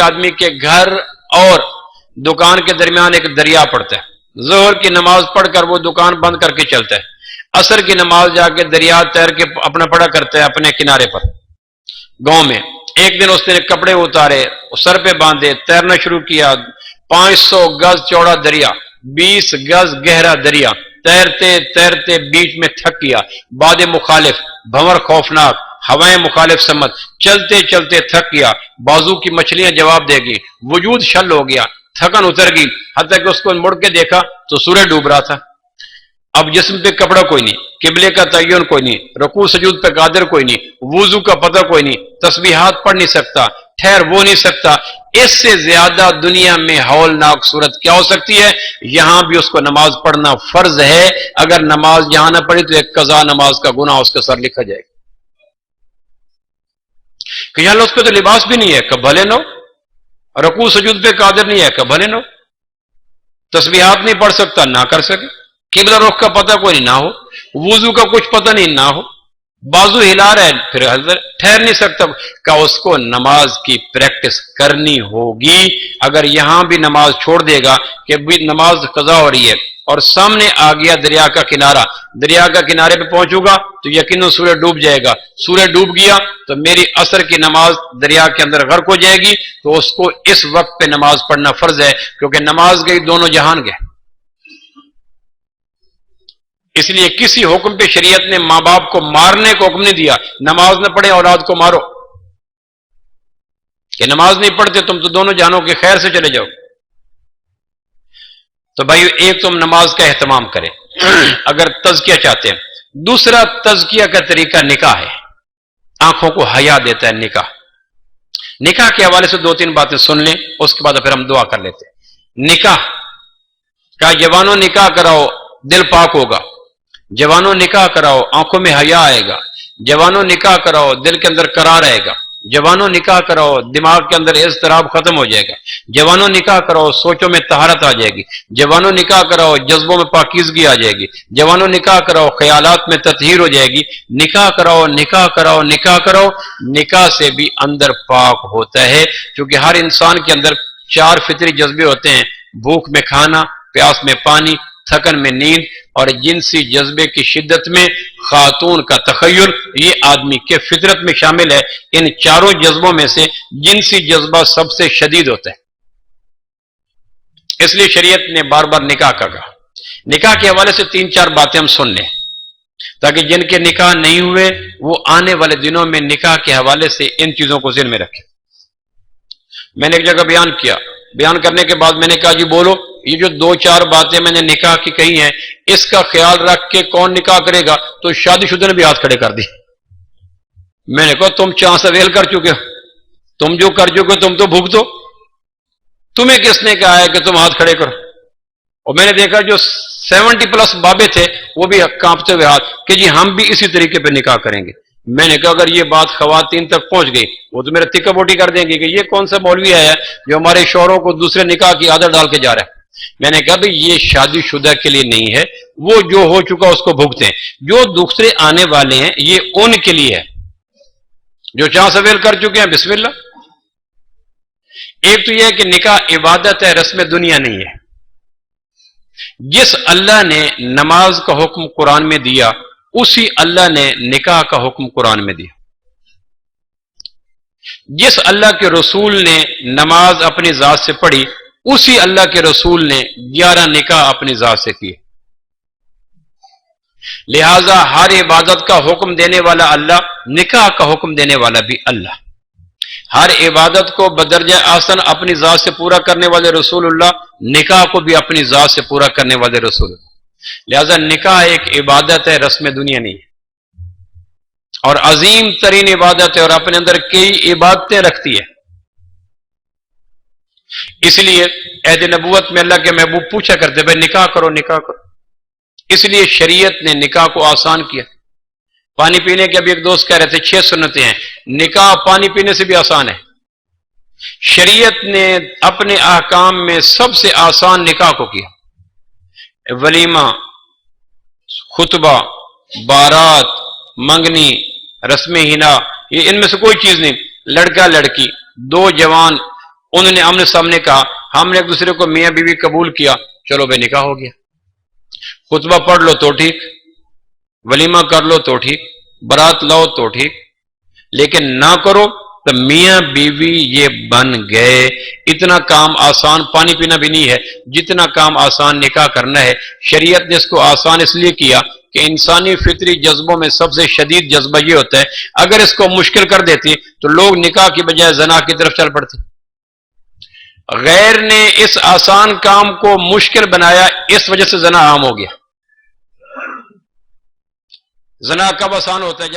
آدمی کے گھر اور دکان کے درمیان ایک دریا پڑتا ہے، ظہر کی نماز پڑھ کر وہ دکان بند کر کے چلتا ہے، عصر کی نماز جا کے دریا تیر کے اپنا پڑا کرتا ہے اپنے کنارے پر گاؤں میں۔ ایک دن اس نے کپڑے اتارے، سر پہ باندھے، تیرنا شروع کیا، 500 گز چوڑا دریا، 20 گز گہرا دریا، تیرتے تیرتے بیچ میں تھک گیا، باد مخالف، بھنور خوفناک، ہوائیں مخالف سمت، چلتے چلتے تھک گیا، بازو کی مچھلیاں جواب دے گی، وجود شل ہو گیا، تھکن اتر گئی، حتیٰ کہ اس کو مڑ کے دیکھا تو سورج ڈوب رہا تھا۔ اب جسم پہ کپڑا کوئی نہیں، قبلے کا تعین کوئی نہیں، رکوع سجود پہ قادر کوئی نہیں، وضو کا پتہ کوئی نہیں، تسبیحات پڑھ نہیں سکتا، ٹھہر وہ نہیں سکتا۔ اس سے زیادہ دنیا میں ہولناک صورت کیا ہو سکتی ہے؟ یہاں بھی اس کو نماز پڑھنا فرض ہے، اگر نماز یہاں نہ پڑھی تو ایک قضا نماز کا گناہ اس کے سر لکھا جائے گا۔ کہ یہاں اس پہ تو لباس بھی نہیں ہے، کہ بھلے نو، رکوع سجود پہ قادر نہیں ہے، کہ بھلے نو، تسبیحات نہیں پڑھ سکتا، نہ کر سکے، قبلہ رخ کا پتہ کوئی نہ ہو، وضو کا کچھ پتہ نہیں نہ ہو، بازو ہلا رہا ہے، پھر حضرت ٹھہر نہیں سکتا، کہ اس کو نماز کی پریکٹس کرنی ہوگی۔ اگر یہاں بھی نماز چھوڑ دے گا کہ بھی نماز قضا ہو رہی ہے اور سامنے آ گیا دریا کا کنارہ، دریا کا کنارے پہ پہنچوں گا تو یقیناً سورج ڈوب جائے گا، سورج ڈوب گیا تو میری عصر کی نماز دریا کے اندر غرق ہو جائے گی، تو اس کو اس وقت پہ نماز پڑھنا فرض ہے، کیونکہ نماز گئی دونوں جہان گئے۔ اس لیے کسی حکم پہ شریعت نے ماں باپ کو مارنے کو حکم نہیں دیا، نماز نہ پڑھے اولاد کو مارو، کہ نماز نہیں پڑھتے تم تو دونوں جہانوں کے خیر سے چلے جاؤ۔ تو بھائی ایک تم نماز کا اہتمام کریں اگر تزکیہ چاہتے ہیں۔ دوسرا تزکیہ کا طریقہ نکاح ہے، آنکھوں کو حیا دیتا ہے نکاح۔ نکاح کے حوالے سے 2-3 باتیں سن لیں، اس کے بعد پھر ہم دعا کر لیتے ہیں۔ نکاح کا، جوانوں نکاح کراؤ دل پاک ہوگا، جوانوں نکاح کراؤ آنکھوں میں حیا آئے گا، جوانوں نکاح کراؤ دل کے اندر قرار آئے گا، جوانوں نکاح کراؤ دماغ کے اندر اضطراب ختم ہو جائے گا، جوانوں نکاح کراؤ سوچوں میں طہارت آ جائے گی، جوانوں نکاح کراؤ جذبوں میں پاکیزگی آ جائے گی، جوانوں نکاح کراؤ خیالات میں تطہیر ہو جائے گی۔ نکاح کراؤ نکاح کراؤ نکاح کراؤ، نکاح سے بھی اندر پاک ہوتا ہے، کیونکہ ہر انسان کے اندر 4 فطری جذبے ہوتے ہیں، بھوک میں کھانا، پیاس میں پانی، تھکن میں نیند، اور جنسی جذبے کی شدت میں خاتون کا تخیل، یہ آدمی کے فطرت میں شامل ہے۔ ان 4 جذبوں میں سے جنسی جذبہ سب سے شدید ہوتا ہے، اس لیے شریعت نے بار بار نکاح کا کہا۔ نکاح کے حوالے سے 3-4 باتیں ہم سن لیں، تاکہ جن کے نکاح نہیں ہوئے وہ آنے والے دنوں میں نکاح کے حوالے سے ان چیزوں کو ذہن میں رکھیں۔ میں نے ایک جگہ بیان کیا، بیان کرنے کے بعد میں نے کہا جی بولو، یہ جو 2-4 باتیں میں نے نکاح کی کہی ہیں، اس کا خیال رکھ کے کون نکاح کرے گا؟ تو شادی شدہ نے بھی ہاتھ کھڑے کر دی۔ میں نے کہا تم چانس اویل کر چکے ہو، تم جو کر چکے ہو تم تو بھگتو، تمہیں کس نے کہا ہے کہ تم ہاتھ کھڑے کرو؟ اور میں نے دیکھا جو 70+ بابے تھے وہ بھی کانپتے ہوئے ہاتھ کہ جی ہم بھی اسی طریقے پہ نکاح کریں گے۔ میں نے کہا اگر یہ بات خواتین تک پہنچ گئی وہ تو میرا تکہ بوٹی کر دیں گے کہ یہ کون سا مولوی ہے جو ہمارے شوہروں کو دوسرے نکاح کی عادت ڈال کے جا رہا ہے۔ میں نے کہا بھئی یہ شادی شدہ کے لیے نہیں ہے، وہ جو ہو چکا اس کو بھگتے ہیں، جو دوسرے آنے والے ہیں یہ ان کے لیے ہے، جو چانس اویل کر چکے ہیں بسم اللہ۔ ایک تو یہ ہے کہ نکاح عبادت ہے، رسم دنیا نہیں ہے۔ جس اللہ نے نماز کا حکم قرآن میں دیا اسی اللہ نے نکاح کا حکم قرآن میں دیا۔ جس اللہ کے رسول نے نماز اپنی ذات سے پڑھی اسی اللہ کے رسول نے 11 نکاح اپنی ذات سے کیے۔ لہذا ہر عبادت کا حکم دینے والا اللہ، نکاح کا حکم دینے والا بھی اللہ۔ ہر عبادت کو بدرجہ احسن اپنی ذات سے پورا کرنے والے رسول اللہ، نکاح کو بھی اپنی ذات سے پورا کرنے والے رسول اللہ۔ لہذا نکاح ایک عبادت ہے، رسم دنیا نہیں ہے، اور عظیم ترین عبادت ہے، اور اپنے اندر کئی عبادتیں رکھتی ہے۔ اس لیے عہد نبوت میں اللہ کے محبوب پوچھا کرتے بھائی نکاح کرو نکاح کرو، اس لیے شریعت نے نکاح کو آسان کیا۔ پانی پینے کے ابھی ایک دوست کہہ رہے تھے 6 سنتیں ہیں، نکاح پانی پینے سے بھی آسان ہے۔ شریعت نے اپنے احکام میں سب سے آسان نکاح کو کیا۔ ولیمہ، خطبہ، بارات، منگنی، رسم حنا، یہ ان میں سے کوئی چیز نہیں۔ لڑکا لڑکی، 2 جوان انہوں نے آمنے سامنے کہا، ہم نے ایک دوسرے کو میاں بیوی قبول کیا، چلو بھائی نکاح ہو گیا، خطبہ پڑھ لو تو ٹھیک، ولیمہ کر لو تو ٹھیک، برات لاؤ تو ٹھیک، لیکن نہ کرو تو میاں بیوی یہ بن گئے۔ اتنا کام آسان پانی پینا بھی نہیں ہے جتنا کام آسان نکاح کرنا ہے۔ شریعت نے اس کو آسان اس لیے کیا کہ انسانی فطری جذبوں میں سب سے شدید جذبہ یہ ہوتا ہے، اگر اس کو مشکل کر دیتی تو لوگ نکاح کی بجائے زنا کی طرف چل پڑتے۔ غیر نے اس آسان کام کو مشکل بنایا، اس وجہ سے زنا عام ہو گیا۔ زنا کب آسان ہوتا ہے؟